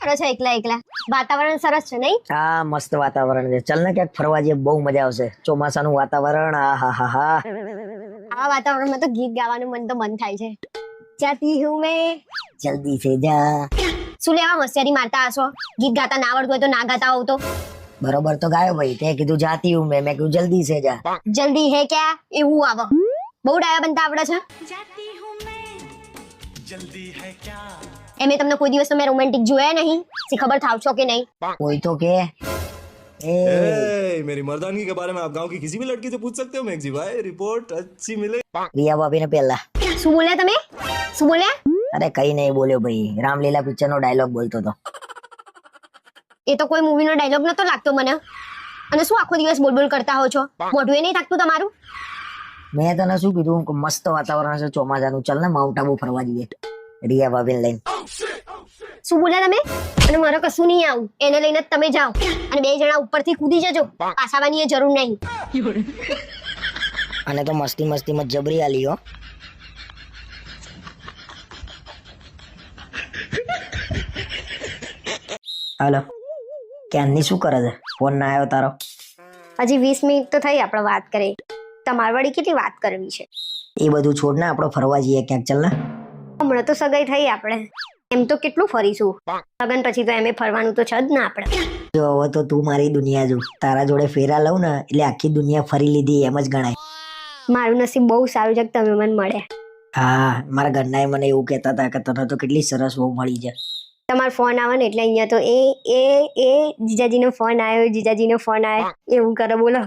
કરો છો એકલા એકલા? વાતાવરણ સરસ છે નહીં? હા મસ્ત વાતાવરણ છે. ચાલ ને ક્યાંક ફરવા જઈએ, બહુ મજા આવશે. ચોમાસાનું વાતાવરણ, આહાહાહા. આવા વાતાવરણમાં તો ગીત ગાવાનું મન થાય છે. જાતી હું મેં જલ્દી સે જા. શું લેવા હોશિયારી મારતા હશો? ગીત ગાતા ના આવડતું હોય તો ના ગાતા હોવ તો? બરોબર તો ગાયો ભાઈ. તે કીધું જાતી હું મેં કીધું જલ્દી સે જા. જલ્દી હે ક્યાં એવું આવે? બહુ ડાયા બનતા આવડે છે. એમે તમને કોઈ દિવસ મેં રોમેન્ટિક જોયા નહીં. સી ખબર થાવ છો કે નહીં? કોઈ તો કે मेरी मर्दानगी के बारे में आप गांव की किसी भी लड़की से पूछ सकते हो मेघजी भाई, रिपोर्ट अच्छी मिले। રિયા ભાભી ને પેલા. શું બોલ્યા તમે? શું બોલ્યા? અરે કઈ નહીં બોલ્યો ભાઈ. રામલીલા પિક્ચર નો ડાયલોગ બોલતો હતો. એ તો કોઈ મૂવી નો ડાયલોગ નતો લાગતો મને. અને શું આખો દિવસ બોલ કરતા હો છો? મોઢું એ નહીં થાકતું તમારું? મેં તને શું કીધું કે મસ્ત વાતાવરણ છે ચોમાસાનું, ચાલ ને માઉન્ટ આબુ ફરવા જઈએ રિયા ભાભીને લઈને. શું બોલ્યા તમે? અને મારે કશું નહીં આવું, એને લઈને જ તમે જાઓ અને બે જણા ઉપરથી કૂદી જજો. પાછાવાની એ જરૂર નહીં. અને તો મસ્તી મસ્તીમાં જબરી આલી હો. હાલો, ક્યાંની શું કરે છે? ફોન ના આવ્યો તારો? હજી 20 મિનિટ તો થઈ આપણે વાત કરી. તમારે વળી કેટલી વાત કરવી છે? એ બધું છોડ ને, આપણે ફરવા જઈએ ક્યાંક. ચાલ ને. હમણાં તો સગાઈ થઈ આપણે, એમ તો કેટલું ફરીશું. લગન પછી તો એમ ફરવાનું તો છે જ ને આપણે. જો હવે તો તું મારી દુનિયા જો. તારા જોડે ફેરા લઉં ને એટલે આખી દુનિયા ફરી લીધી એમ જ ગણાય. મારું નસીબ બહુ સારું છે કે તમે મને મળ્યા. હા, મારા ઘરના મને એવું કહેતા હતા કે તને તો કેટલી સરસ બહુ મળી છે. તમારો ફોન આવે ને એટલે અહીંયા તો એ જીજાજીનો ફોન આવ્યો, જીજાજીનો ફોન આવ્યો એવું કરે. બોલો,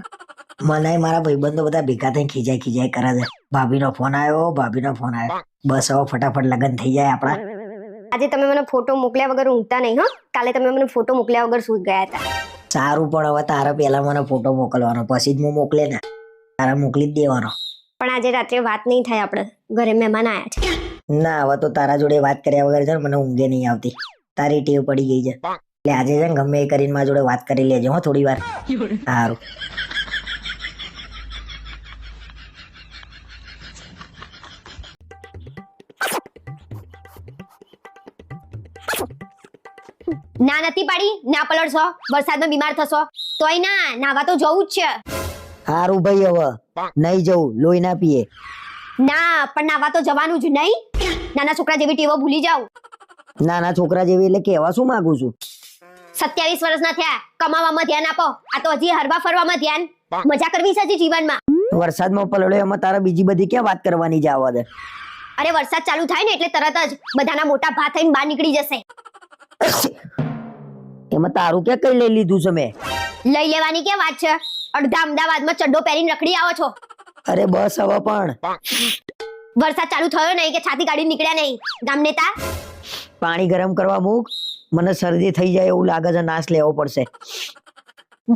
મને મારા ભાઈબંધો બધા ભેગા થઈને ખીજાય કરે છે. ભાભીનો ફોન આવ્યો, ભાભીનો ફોન આવ્યો. બસ હવે ફટાફટ લગન થઈ જાય આપણા. આજે તમે મને ફોટો મોકલ્યા વગર ઊંઘતા નહીં હો. કાલે તમે મને ફોટો મોકલ્યા વગર સૂઈ ગયા હતા. સારું, પણ હવે તારા પહેલા મને ફોટો મોકલવાનો, પછી જ હું મોકલે ને. તારા મોકલી જ દેવાનો. પણ આજે રાત્રે વાત નહીં થાય, આપણે ઘરે મહેમાન આવ્યા છે. ના, હવે તો તારા જોડે વાત કર્યા વગર છે ને મને ઊંઘે નહીં આવતી. તારી ટેવ પડી ગઈ છે એટલે આજે છે ને ગમે એ કરીને મારા જોડે વાત કરી લેજો હો થોડી વાર. સારું. ના નથી પાડી, ના પલળશો, વરસાદમાં બીમાર થશો તોય ના નાવા તો જવું જ છે. સારું ભાઈ, હવે નહીં જવું, લોહી ના પીએ. ના પણ નાવા તો જવાનું જ નહીં. નાના છોકરા જેવી ટેવો ભૂલી જાવ. નાના છોકરા જેવી એટલે કહેવા શું માંગુ છું? 27 વર્ષના થયા, કમાવામાં ધ્યાન આપો. આ તો હજી હરવા ફરવામાં ધ્યાન. મજા કરવી છે હજી જીવનમાં. વરસાદમાં પલળ્યો એમાં તારા બીજી બધી ક્યાં વાત કરવાની છે? આવવા દે. અરે વરસાદ ચાલુ થાય ને એટલે તરત જ બધાના મોટા ભા થઈને બહાર નીકળી જશે. એમાં તારું ક્યાં કઈ લઈ લીધું છે મેં? લઈ લેવાની ક્યાં વાત છે? અડધા અમદાવાદમાં ચડ્ડો પહેરીને રખડી આવો છો. અરે બસ હવે પણ. વરસાદ ચાલુ થયો નહીં કે છાતી કાઢી નીકળ્યા નહીં ગામ નેતા. પાણી ગરમ કરવા મૂક, મને શરદી થઈ જાય એવું લાગે છે. નાશ લેવો પડશે.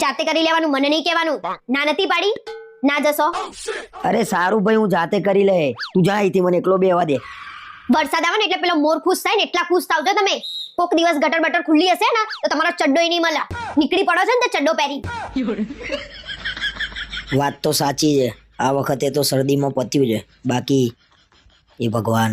જાતે કરી લેવાનું, મને નહીં કહેવાનું. ના નથી પાડી, ના જશો. અરે સારું ભાઈ, હું જાતે કરી લે. તું જા અહીંથી, મને એકલો બેવા દે. વરસાદ આવે ને એટલે પેલો મોર ખુશ થાય ને એટલા ખુશ થાવજો તમે. કોક દિવસ ગટર બટર ખુલ્લી હશે ને તો તમારો ચડ્ડોય નહીં મળે. નીકળી પડો છે ને તે ચડ્ડો પહેરી. વાત તો સાચી છે. આ વખતે તો શરદીમાં પત્યું છે, બાકી એ ભગવાન.